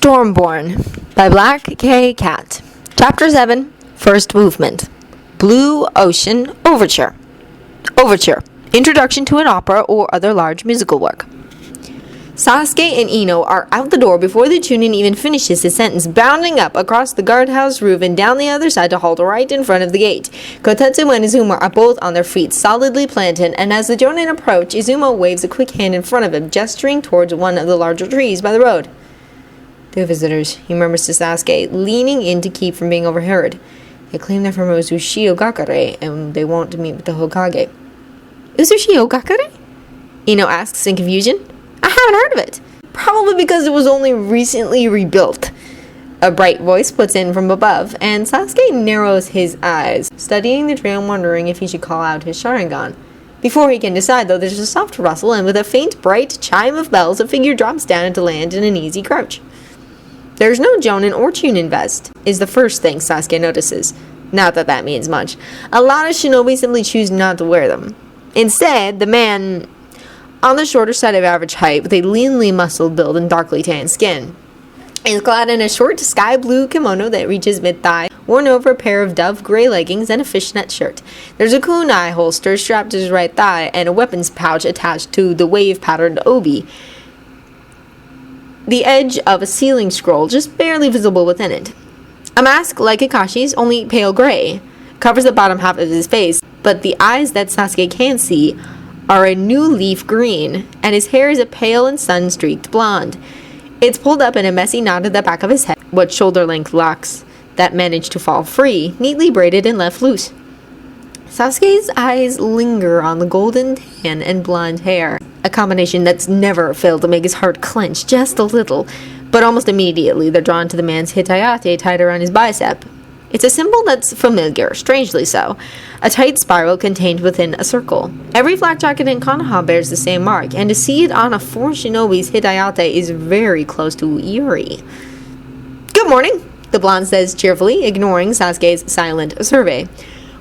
Stormborn by Black K. Cat. Chapter 7, First Movement. Blue Ocean Overture. Overture. Introduction to an opera or other large musical work. Sasuke and Ino are out the door before the Chunin even finishes his sentence, bounding up across the guardhouse roof and down the other side to halt right in front of the gate. Kotetsu and Izuma are both on their feet, solidly planted, and as the Jonin approach, Izuma waves a quick hand in front of him, gesturing towards one of the larger trees by the road. "The visitors," he murmurs to Sasuke, leaning in to keep from being overheard. "They claim they're from Uzushio Gakure, and they want to meet with the Hokage." "Uzushio Gakure?" Ino asks in confusion. "I haven't heard of it." "Probably because it was only recently rebuilt," a bright voice puts in from above, and Sasuke narrows his eyes, studying the tree and wondering if he should call out his Sharingan. Before he can decide, though, there's a soft rustle, and with a faint, bright chime of bells, a figure drops down into land in an easy crouch. There's no Jonin or Chunin vest, is the first thing Sasuke notices. Not that that means much. A lot of shinobi simply choose not to wear them. Instead, the man on the shorter side of average height, with a leanly muscled build and darkly tanned skin, is clad in a short sky blue kimono that reaches mid-thigh, worn over a pair of dove gray leggings and a fishnet shirt. There's a kunai holster strapped to his right thigh and a weapons pouch attached to the wave-patterned obi, the edge of a sealing scroll just barely visible within it. A mask like Kakashi's, only pale gray, covers the bottom half of his face, but the eyes that Sasuke can see are a new leaf green, and his hair is a pale and sun-streaked blonde. It's pulled up in a messy knot at the back of his head, with shoulder-length locks that manage to fall free, neatly braided and left loose. Sasuke's eyes linger on the golden tan and blonde hair, a combination that's never failed to make his heart clench just a little, but almost immediately they're drawn to the man's hitayate tied around his bicep. It's a symbol that's familiar, strangely so, a tight spiral contained within a circle. Every flak jacket in Konoha bears the same mark, and to see it on a four shinobi's hitayate is very close to eerie. "Good morning," the blonde says cheerfully, ignoring Sasuke's silent survey.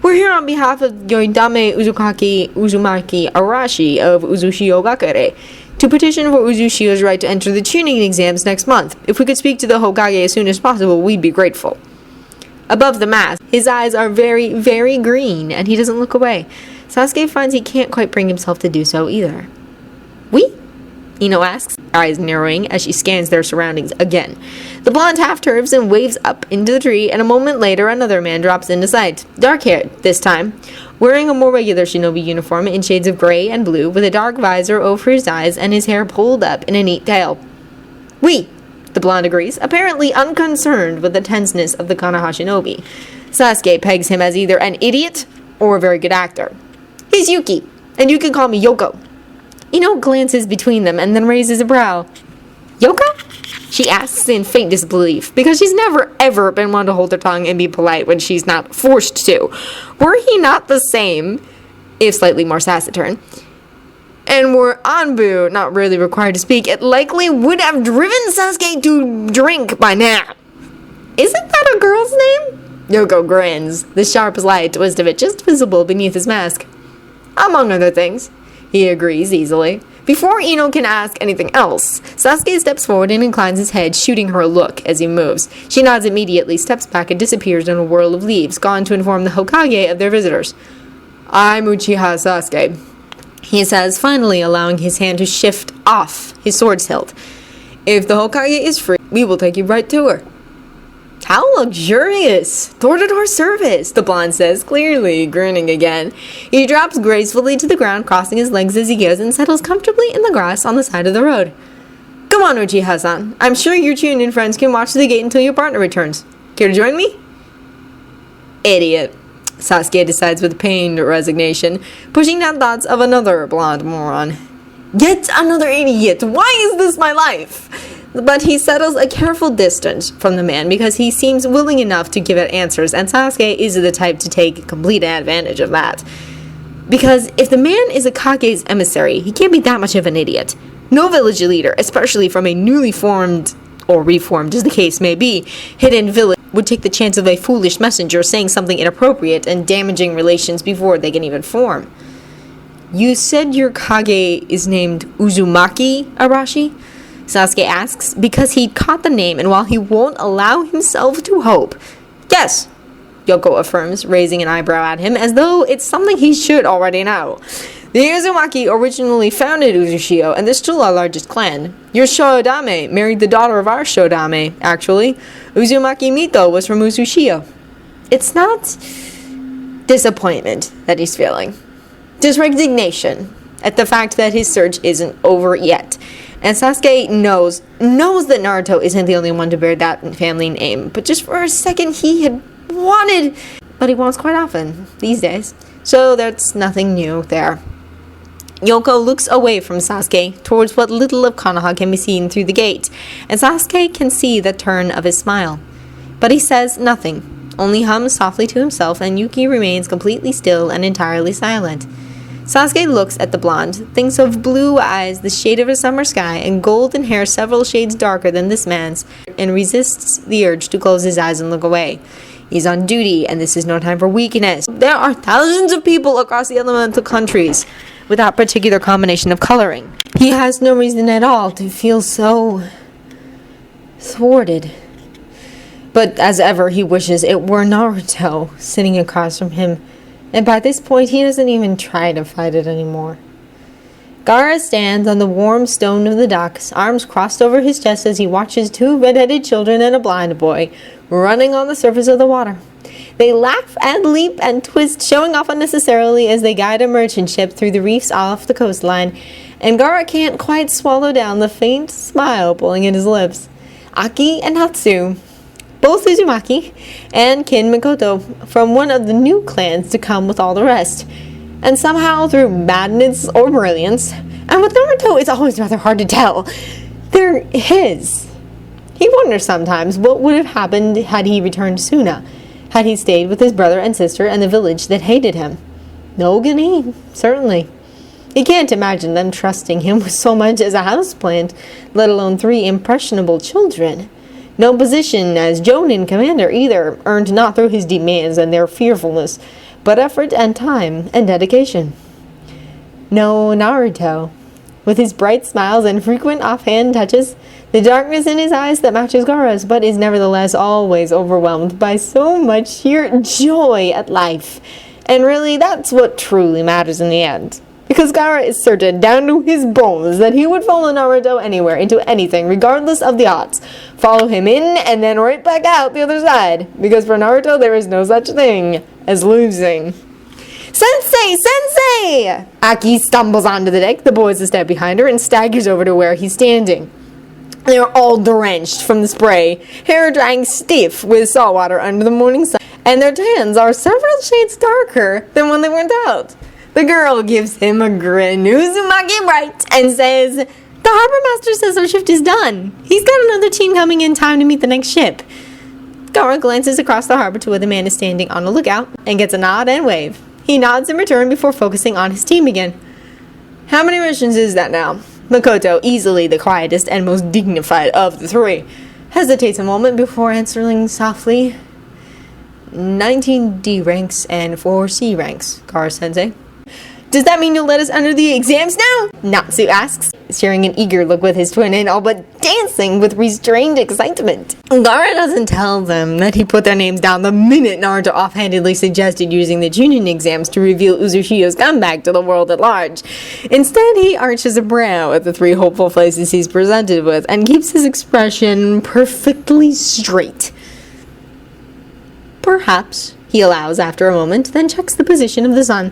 "We're here on behalf of Yoidame Uzumaki Arashi of Uzushio Gakure to petition for Uzushio's right to enter the Chunin exams next month. If we could speak to the Hokage as soon as possible, we'd be grateful." Above the mask, his eyes are very, very green, and he doesn't look away. Sasuke finds he can't quite bring himself to do so either. "We?" Ino asks, eyes narrowing as she scans their surroundings again. The blonde half turns and waves up into the tree, and a moment later another man drops into sight. Dark-haired, this time, wearing a more regular shinobi uniform in shades of gray and blue, with a dark visor over his eyes and his hair pulled up in a neat tail. "We," the blonde agrees, apparently unconcerned with the tenseness of the Konoha shinobi. Sasuke pegs him as either an idiot or a very good actor. "He's Yuki, and you can call me Yoko." Ino glances between them and then raises a brow. "Yoko?" she asks in faint disbelief, because she's never ever been one to hold her tongue and be polite when she's not forced to. Were he not the same, if slightly more taciturn, and were Anbu not really required to speak, it likely would have driven Sasuke to drink by now. "Isn't that a girl's name?" Yoko grins, the sharp light twist of it just visible beneath his mask. "Among other things," he agrees easily. Before Ino can ask anything else, Sasuke steps forward and inclines his head, shooting her a look as he moves. She nods immediately, steps back, and disappears in a whirl of leaves, gone to inform the Hokage of their visitors. "I'm Uchiha Sasuke," he says, finally allowing his hand to shift off his sword's hilt. "If the Hokage is free, we will take you right to her." "How luxurious! Door-to-door service," the blonde says, clearly grinning again. He drops gracefully to the ground, crossing his legs as he goes, and settles comfortably in the grass on the side of the road. "Come on, Uchiha-san. I'm sure your Chunin friends can watch the gate until your partner returns. Care to join me?" "Idiot," Sasuke decides with pained resignation, pushing down thoughts of another blonde moron. "Yet another idiot! Why is this my life?" But he settles a careful distance from the man because he seems willing enough to give it answers, and Sasuke is the type to take complete advantage of that. Because if the man is a Kage's emissary, he can't be that much of an idiot. No village leader, especially from a newly formed, or reformed as the case may be, hidden village, would take the chance of a foolish messenger saying something inappropriate and damaging relations before they can even form. "You said your Kage is named Uzumaki Arashi?" Sasuke asks, because he'd caught the name, and while he won't allow himself to hope. Yes, Yoko affirms, raising an eyebrow at him, as though it's something he should already know. The Uzumaki originally founded Uzushio, and they're still our largest clan. Your Shoudame married the daughter of our Shoudame, actually. Uzumaki Mito was from Uzushio. It's not disappointment that he's feeling. Just resignation at the fact that his search isn't over yet. And Sasuke knows that Naruto isn't the only one to bear that family name. But just for a second, he had wanted, but he wants quite often these days. So that's nothing new there. Yoko looks away from Sasuke towards what little of Konoha can be seen through the gate, and Sasuke can see the turn of his smile. But he says nothing, only hums softly to himself, and Yuki remains completely still and entirely silent. Sasuke looks at the blonde, thinks of blue eyes, the shade of a summer sky, and golden hair several shades darker than this man's, and resists the urge to close his eyes and look away. He's on duty, and this is no time for weakness. There are thousands of people across the elemental countries with that particular combination of coloring. He has no reason at all to feel so thwarted. But as ever, he wishes it were Naruto sitting across from him, and by this point, he doesn't even try to fight it anymore. Gaara stands on the warm stone of the docks, arms crossed over his chest as he watches two red-headed children and a blind boy running on the surface of the water. They laugh and leap and twist, showing off unnecessarily as they guide a merchant ship through the reefs off the coastline, and Gaara can't quite swallow down the faint smile pulling at his lips. Aki and Hatsu, both Uzumaki, and Kin Mikoto, from one of the new clans to come with all the rest. And somehow, through madness or brilliance, and with Naruto, it's always rather hard to tell, they're his. He wonders sometimes what would have happened had he returned sooner, had he stayed with his brother and sister and the village that hated him. No Gani, certainly. He can't imagine them trusting him with so much as a houseplant, let alone 3 impressionable children. No position as Jonin commander either, earned not through his demands and their fearfulness, but effort and time and dedication. No Naruto, with his bright smiles and frequent offhand touches, the darkness in his eyes that matches Gaara's, but is nevertheless always overwhelmed by so much sheer joy at life. And really, that's what truly matters in the end. Because Gaara is certain, down to his bones, that he would follow Naruto anywhere, into anything, regardless of the odds. Follow him in, and then right back out the other side. Because for Naruto, there is no such thing as losing. Sensei! Sensei! Aki stumbles onto the deck, the boys a step behind her, and staggers over to where he's standing. They are all drenched from the spray, hair drying stiff with salt water under the morning sun, and their tans are several shades darker than when they went out. The girl gives him a grin, Uzumaki bright, and says, "The harbor master says our shift is done. He's got another team coming in time to meet the next ship." Gaara glances across the harbor to where the man is standing on a lookout, and gets a nod and wave. He nods in return before focusing on his team again. How many missions is that now? Mikoto, easily the quietest and most dignified of the 3, hesitates a moment before answering softly. 19 D ranks and 4 C ranks, Gaara-sensei. Does that mean you'll let us enter the exams now? Natsu asks, sharing an eager look with his twin and all but dancing with restrained excitement. Gaara doesn't tell them that he put their names down the minute Naruto offhandedly suggested using the Chunin exams to reveal Uzushio's comeback to the world at large. Instead, he arches a brow at the 3 hopeful faces he's presented with and keeps his expression perfectly straight. Perhaps, he allows after a moment, then checks the position of the sun.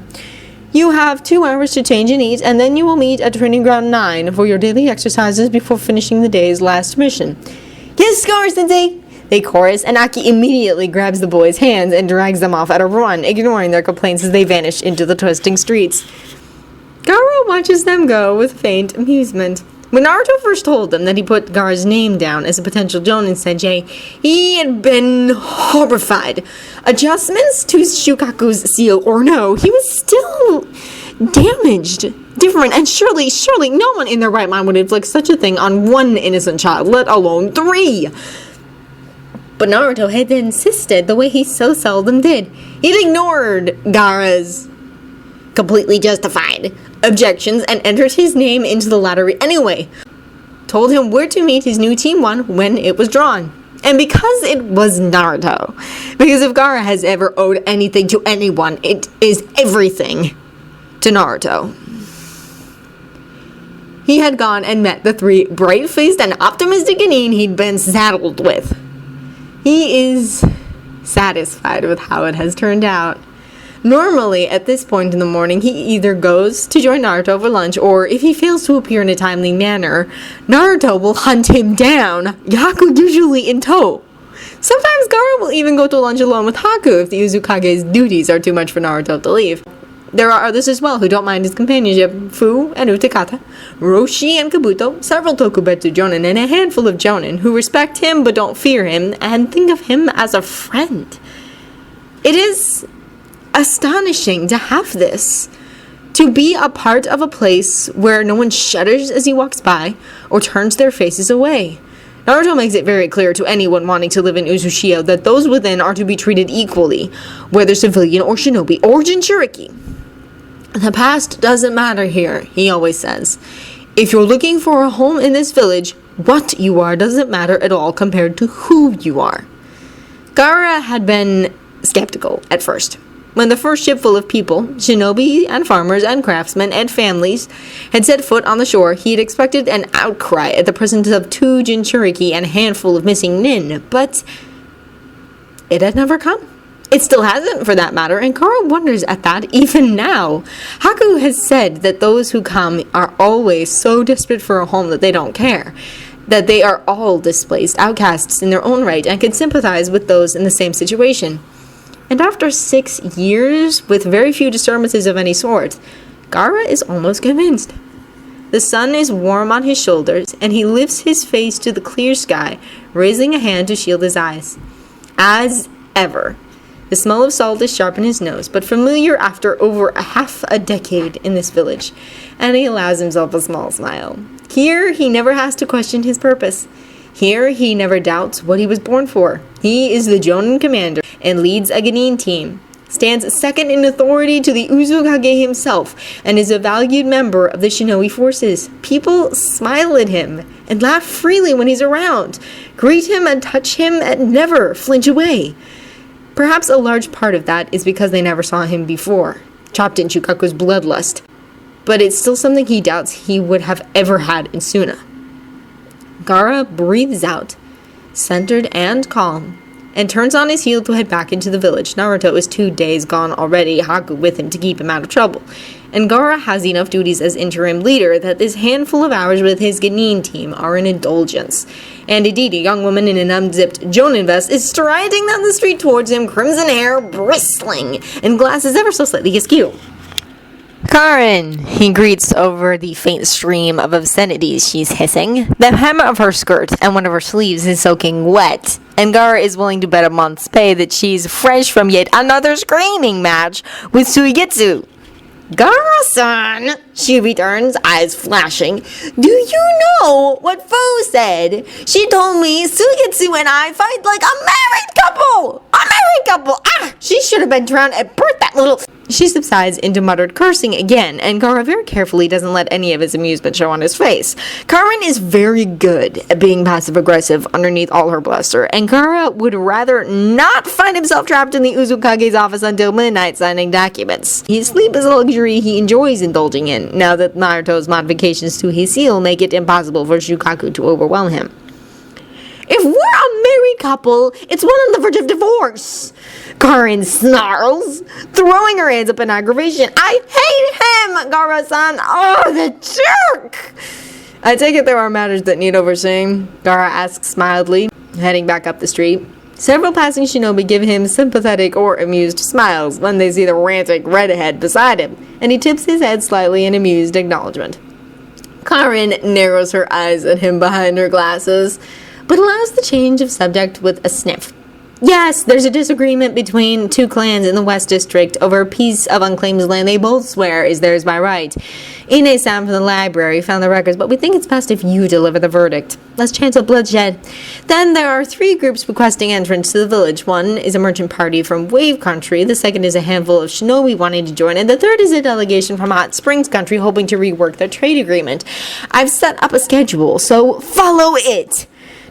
You have 2 hours to change and eat, and then you will meet at Training Ground 9 for your daily exercises before finishing the day's last mission. Yes, Gaara-sensei! They chorus, and Aki immediately grabs the boys' hands and drags them off at a run, ignoring their complaints as they vanish into the twisting streets. Gaara watches them go with faint amusement. When Naruto first told them that he put Gaara's name down as a potential Jonin Sensei, he had been horrified. Adjustments to Shukaku's seal or no, he was still damaged, different, and surely no one in their right mind would inflict such a thing on 1 innocent child, let alone 3. But Naruto had insisted the way he so seldom did. He'd ignored Gaara's completely justified objections and entered his name into the lottery anyway. told him where to meet his new Team 1 when it was drawn. And because it was Naruto, because if Gaara has ever owed anything to anyone, it is everything to Naruto. He had gone and met the 3 bright-faced and optimistic Genin he'd been saddled with. He is satisfied with how it has turned out. Normally, at this point in the morning, he either goes to join Naruto for lunch, or if he fails to appear in a timely manner, Naruto will hunt him down, Haku usually in tow. Sometimes Gaara will even go to lunch alone with Haku if the Uzukage's duties are too much for Naruto to leave. There are others as well who don't mind his companionship: Fu and Utakata, Roshi and Kabuto, several Tokubetsu Jonin, and a handful of Jonin who respect him but don't fear him and think of him as a friend. It is astonishing to have this, to be a part of a place where no one shudders as he walks by or turns their faces away. Naruto makes it very clear to anyone wanting to live in Uzushio that those within are to be treated equally, whether civilian or shinobi or Jinchuriki. The past doesn't matter here, he always says. If you're looking for a home in this village, what you are doesn't matter at all compared to who you are. Gaara had been skeptical at first. When the first ship full of people, shinobi and farmers and craftsmen and families, had set foot on the shore, he had expected an outcry at the presence of 2 Jinchuriki and a handful of missing nin, but it had never come. It still hasn't, for that matter, and Gaara wonders at that even now. Haku has said that those who come are always so desperate for a home that they don't care, that they are all displaced outcasts in their own right and can sympathize with those in the same situation. And after 6 years, with very few disturbances of any sort, Gaara is almost convinced. The sun is warm on his shoulders, and he lifts his face to the clear sky, raising a hand to shield his eyes. As ever, the smell of salt is sharp in his nose, but familiar after over half a decade in this village, and he allows himself a small smile. Here, he never has to question his purpose. Here, he never doubts what he was born for. He is the Jonin commander and leads a Genin team, stands second in authority to the Uzukage himself, and is a valued member of the shinobi forces. People smile at him and laugh freely when he's around, greet him and touch him and never flinch away. Perhaps a large part of that is because they never saw him before, chopped in Shukaku's bloodlust, but it's still something he doubts he would have ever had in Suna. Gaara breathes out, centered and calm, and turns on his heel to head back into the village. Naruto is 2 days gone already, Haku with him to keep him out of trouble, and Gaara has enough duties as interim leader that this handful of hours with his Genin team are an indulgence. And indeed, a young woman in an unzipped Jonin vest is striding down the street towards him, crimson hair bristling, and glasses ever so slightly askew. "Karin," he greets over the faint stream of obscenities she's hissing. The hem of her skirt and one of her sleeves is soaking wet, and Gaara is willing to bet a month's pay that she's fresh from yet another screaming match with Suigetsu. "Gaara-san," she returns, eyes flashing. "Do you know what Fu said? She told me Suigetsu and I fight like a married couple! A married couple! Ah! She should have been drowned at birth, that little..." She subsides into muttered cursing again, and Gaara very carefully doesn't let any of his amusement show on his face. Karin is very good at being passive-aggressive underneath all her bluster, and Gaara would rather not find himself trapped in the Uzukage's office until midnight signing documents. His sleep is a luxury he enjoys indulging in, now that Naruto's modifications to his seal make it impossible for Shukaku to overwhelm him. "If we're a married couple, it's one on the verge of divorce," Karin snarls, throwing her hands up in aggravation. "I hate him, Gaara-san! Oh, the jerk!" "I take it there are matters that need overseeing?" Gaara asks mildly, heading back up the street. Several passing shinobi give him sympathetic or amused smiles when they see the rantic redhead beside him, and he tips his head slightly in amused acknowledgement. Karin narrows her eyes at him behind her glasses, but allows the change of subject with a sniff. Yes, there's a disagreement between two clans in the West District over a piece of unclaimed land they both swear is theirs by right. Ine-san from the library found the records, but we think it's best if you deliver the verdict. Less chance of bloodshed. Then there are 3 groups requesting entrance to the village. One is a merchant party from Wave Country, the second is a handful of shinobi wanting to join, and the third is a delegation from Hot Springs Country hoping to rework their trade agreement. I've set up a schedule, so follow it!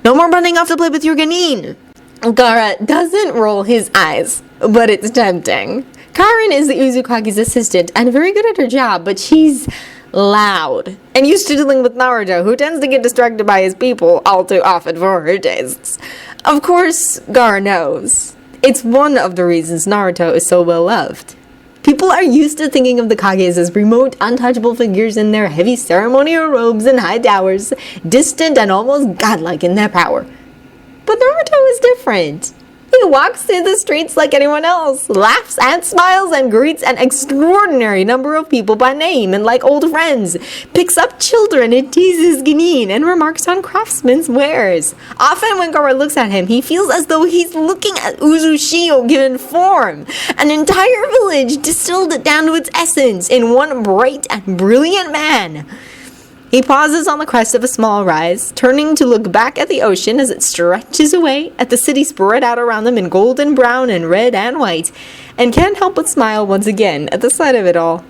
No more running off to play with your Ganin! Gaara doesn't roll his eyes, but it's tempting. Karin is the Uzukage's assistant and very good at her job, but she's loud and used to dealing with Naruto, who tends to get distracted by his people all too often for her tastes. Of course, Gaara knows. It's one of the reasons Naruto is so well loved. People are used to thinking of the Kages as remote, untouchable figures in their heavy ceremonial robes and high towers, distant and almost godlike in their power. But Naruto is different. He walks through the streets like anyone else, laughs and smiles and greets an extraordinary number of people by name and like old friends, picks up children and teases Genin and remarks on craftsmen's wares. Often when Gaara looks at him, he feels as though he's looking at Uzushio given form, an entire village distilled down to its essence in one bright and brilliant man. He pauses on the crest of a small rise, turning to look back at the ocean as it stretches away, at the city spread out around them in golden brown and red and white, and can't help but smile once again at the sight of it all.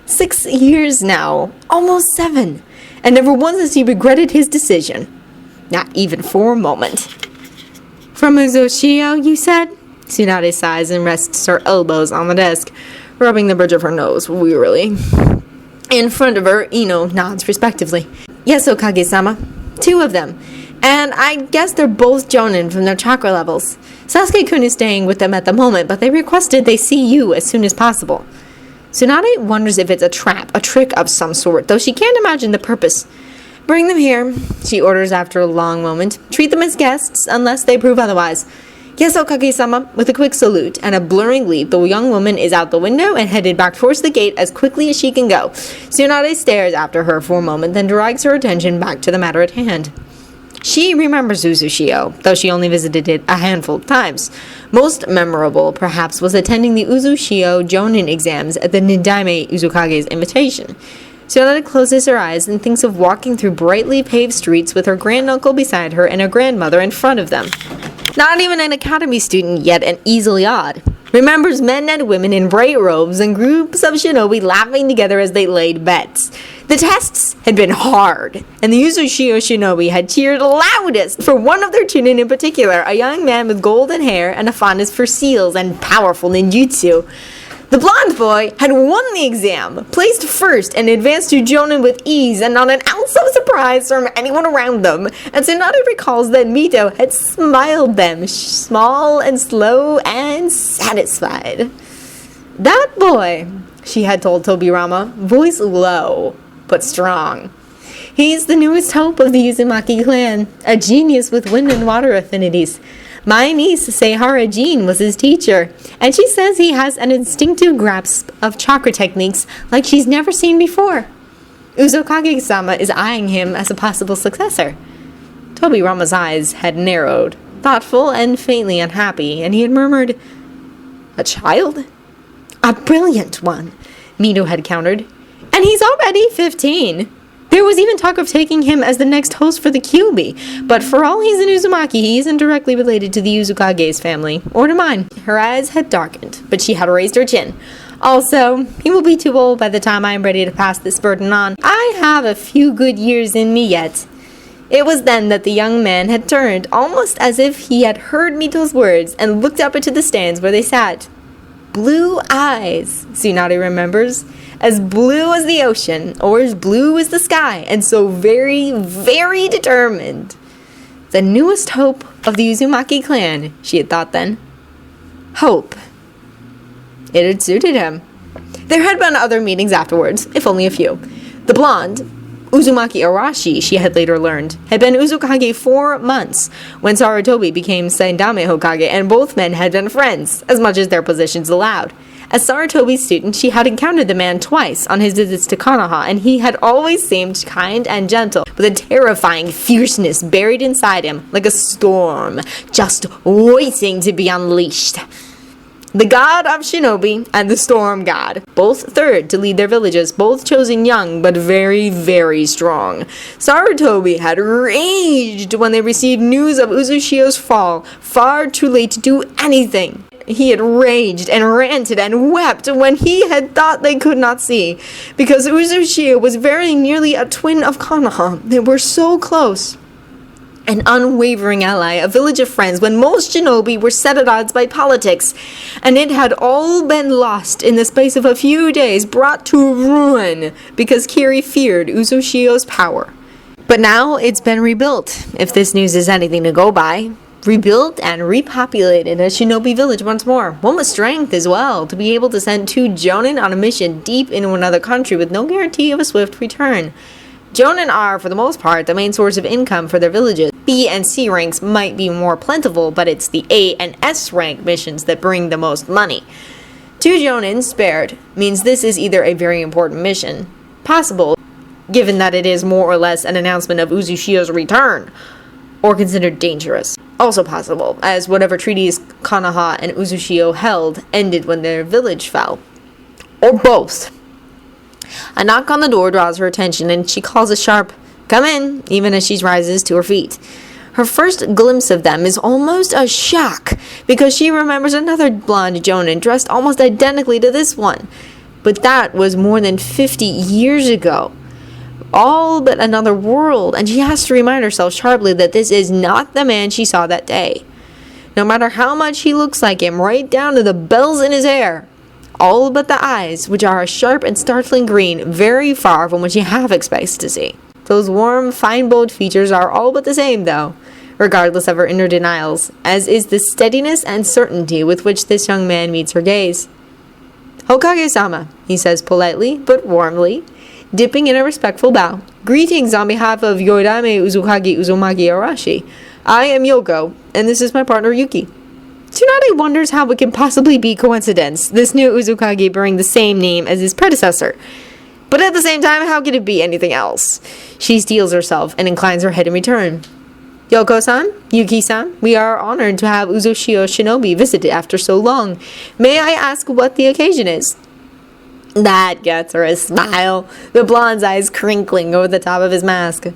6 years now, almost 7, and never once has he regretted his decision. Not even for a moment. From Uzushio, you said? Tsunade sighs and rests her elbows on the desk, rubbing the bridge of her nose wearily. In front of her, Ino nods respectively. Yes, Okage-sama. 2 of them. And I guess they're both jonin from their chakra levels. Sasuke-kun is staying with them at the moment, but they requested they see you as soon as possible. Tsunade wonders if it's a trap, a trick of some sort, though she can't imagine the purpose. Bring them here, she orders after a long moment. Treat them as guests, unless they prove otherwise. Yes, Okage-sama. With a quick salute and a blurring leap, the young woman is out the window and headed back towards the gate as quickly as she can go. Tsunade stares after her for a moment, then directs her attention back to the matter at hand. She remembers Uzushio, though she only visited it a handful of times. Most memorable, perhaps, was attending the Uzushio Jonin exams at the Nidaime Uzukage's invitation. Tsunade closes her eyes and thinks of walking through brightly paved streets with her granduncle beside her and her grandmother in front of them. Not even an academy student yet, and easily odd. Remembers men and women in bright robes and groups of shinobi laughing together as they laid bets. The tests had been hard, and the Uzushio shinobi had cheered loudest for one of their chunin in particular, a young man with golden hair and a fondness for seals and powerful ninjutsu. The blonde boy had won the exam, placed first, and advanced to Jonin with ease and not an ounce of surprise from anyone around them. And Tsunade recalls that Mito had smiled them, small and slow and satisfied. That boy, she had told Tobirama, voice low, but strong. He's the newest hope of the Uzumaki clan, a genius with wind and water affinities. My niece, Seihara Jean, was his teacher, and she says he has an instinctive grasp of chakra techniques like she's never seen before. Uzukage-sama is eyeing him as a possible successor. Tobirama's eyes had narrowed, thoughtful and faintly unhappy, and he had murmured, "A child?" "A brilliant one," Mito had countered. "And he's already 15. There was even talk of taking him as the next host for the Kyuubi, but for all he's an Uzumaki, he isn't directly related to the Uzukage's family, or to mine." Her eyes had darkened, but she had raised her chin. "Also, he will be too old by the time I am ready to pass this burden on. I have a few good years in me yet." It was then that the young man had turned, almost as if he had heard Mito's words, and looked up into the stands where they sat. Blue eyes, Tsunade remembers. As blue as the ocean, or as blue as the sky, and so very, very determined. The newest hope of the Uzumaki clan, she had thought then. Hope. It had suited him. There had been other meetings afterwards, if only a few. The blonde, Uzumaki Arashi, she had later learned, had been Uzukage 4 months when Sarutobi became Sendame Hokage, and both men had been friends, as much as their positions allowed. As Sarutobi's student, she had encountered the man twice on his visits to Konoha, and he had always seemed kind and gentle, with a terrifying fierceness buried inside him, like a storm, just waiting to be unleashed. The god of shinobi and the storm god, both third to lead their villages, both chosen young but very, very strong. Sarutobi had raged when they received news of Uzushio's fall, far too late to do anything. He had raged and ranted and wept when he had thought they could not see, because Uzushio was very nearly a twin of Konoha. They were so close. An unwavering ally, a village of friends, when most shinobi were set at odds by politics, and it had all been lost in the space of a few days, brought to ruin, because Kiri feared Uzushio's power. But now it's been rebuilt, if this news is anything to go by. Rebuilt and repopulated a shinobi village once more, one with strength as well, to be able to send 2 jonin on a mission deep into another country with no guarantee of a swift return. Jonin are, for the most part, the main source of income for their villages. B and C ranks might be more plentiful, but it's the A and S rank missions that bring the most money. 2 jonin spared means this is either a very important mission, possible, given that it is more or less an announcement of Uzushio's return, or considered dangerous. Also possible, as whatever treaties Konoha and Uzushio held ended when their village fell. Or both. A knock on the door draws her attention, and she calls a sharp, "Come in," even as she rises to her feet. Her first glimpse of them is almost a shock, because she remembers another blonde jonin dressed almost identically to this one. But that was more than 50 years ago. All but another world, and she has to remind herself sharply that this is not the man she saw that day. No matter how much he looks like him, right down to the bells in his hair. All but the eyes, which are a sharp and startling green, very far from what she half expects to see. Those warm, fine-bowed features are all but the same, though, regardless of her inner denials, as is the steadiness and certainty with which this young man meets her gaze. "Hokage-sama," he says politely, but warmly, dipping in a respectful bow. "Greetings on behalf of Yoidame Uzukage Uzumaki Arashi. I am Yoko, and this is my partner Yuki." Tsunade wonders how it can possibly be coincidence, this new Uzukage bearing the same name as his predecessor. But at the same time, how could it be anything else? She steels herself and inclines her head in return. "Yoko-san, Yuki-san, we are honored to have Uzushio Shinobi visit after so long. May I ask what the occasion is?" That gets her a smile, the blonde's eyes crinkling over the top of his mask.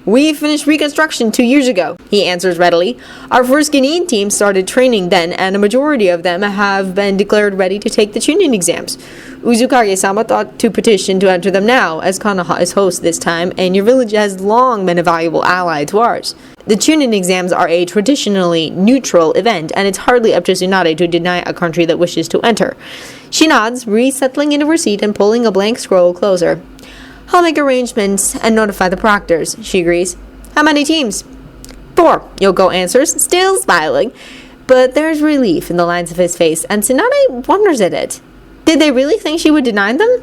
"We finished reconstruction 2 years ago," he answers readily. "Our first Genin team started training then, and a majority of them have been declared ready to take the Chunin exams. Uzukage-sama thought to petition to enter them now, as Konoha is host this time, and your village has long been a valuable ally to ours. The Chunin exams are a traditionally neutral event, and it's hardly up to Tsunade to deny a country that wishes to enter." She nods, resettling into her seat and pulling a blank scroll closer. "I'll make arrangements and notify the proctors," she agrees. "How many teams?" "4, Yoko answers, still smiling. But there's relief in the lines of his face, and Tsunade wonders at it. Did they really think she would deny them?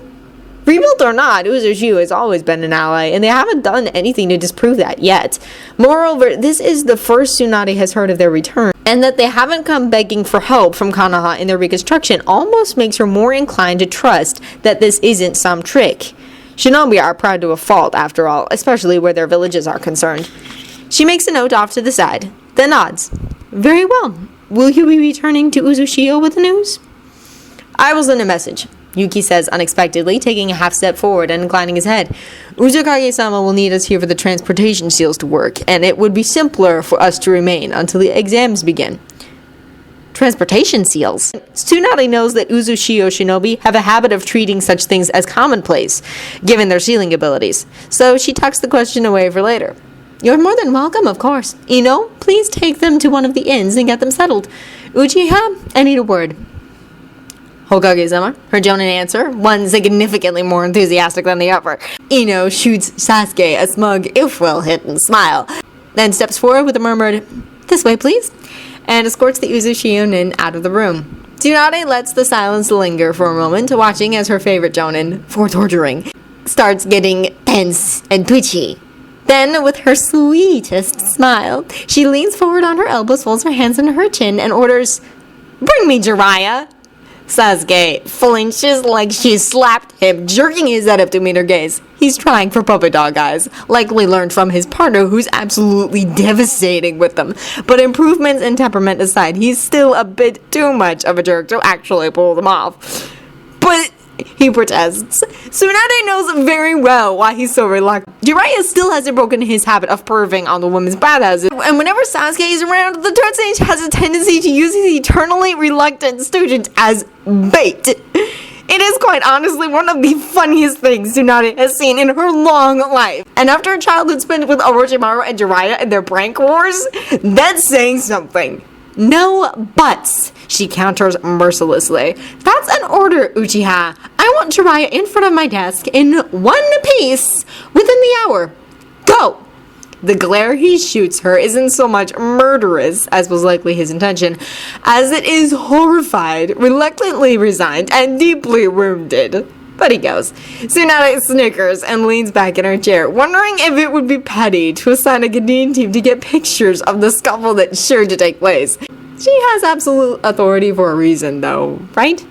Rebuilt or not, Uzushio has always been an ally, and they haven't done anything to disprove that yet. Moreover, this is the first Tsunade has heard of their return, and that they haven't come begging for help from Konoha in their reconstruction almost makes her more inclined to trust that this isn't some trick. Shinobi are proud to a fault, after all, especially where their villages are concerned. She makes a note off to the side, then nods. "Very well. Will you be returning to Uzushio with the news?" "I will send a message," Yuki says unexpectedly, taking a half step forward and inclining his head. "Uzukage-sama will need us here for the transportation seals to work, and it would be simpler for us to remain until the exams begin." Transportation seals? Tsunade knows that Uzushio shinobi have a habit of treating such things as commonplace, given their sealing abilities, so she tucks the question away for later. "You're more than welcome, of course. Ino, please take them to one of the inns and get them settled. Uchiha, I need a word." "Hokage-sama," her jonin answer, one significantly more enthusiastic than the other. Ino shoots Sasuke a smug, if well-hidden smile, then steps forward with a murmured, "This way, please," and escorts the Uzushio nin out of the room. Tsunade lets the silence linger for a moment, watching as her favorite jonin, for torturing, starts getting tense and twitchy. Then, with her sweetest smile, she leans forward on her elbows, folds her hands under her chin, and orders, "Bring me Jiraiya!" Sasuke flinches like she slapped him, jerking his head up to meet her gaze. He's trying for puppet dog eyes, likely learned from his partner who's absolutely devastating with them. But improvements in temperament aside, he's still a bit too much of a jerk to actually pull them off. But he protests. Tsunade knows very well why he's so reluctant. Jiraiya still hasn't broken his habit of perving on the women's bathhouses, and whenever Sasuke is around, the third sage has a tendency to use his eternally reluctant student as bait. It is quite honestly one of the funniest things Tsunade has seen in her long life. And after a childhood spent with Orochimaru and Jiraiya in their prank wars, that's saying something. No buts, she counters mercilessly. That's an order, Uchiha. I want Jiraiya in front of my desk in one piece within the hour. Go! The glare he shoots her isn't so much murderous, as was likely his intention, as it is horrified, reluctantly resigned, and deeply wounded. But he goes. Tsunade snickers and leans back in her chair, wondering if it would be petty to assign a Gideen team to get pictures of the scuffle that's sure to take place. She has absolute authority for a reason, though, right?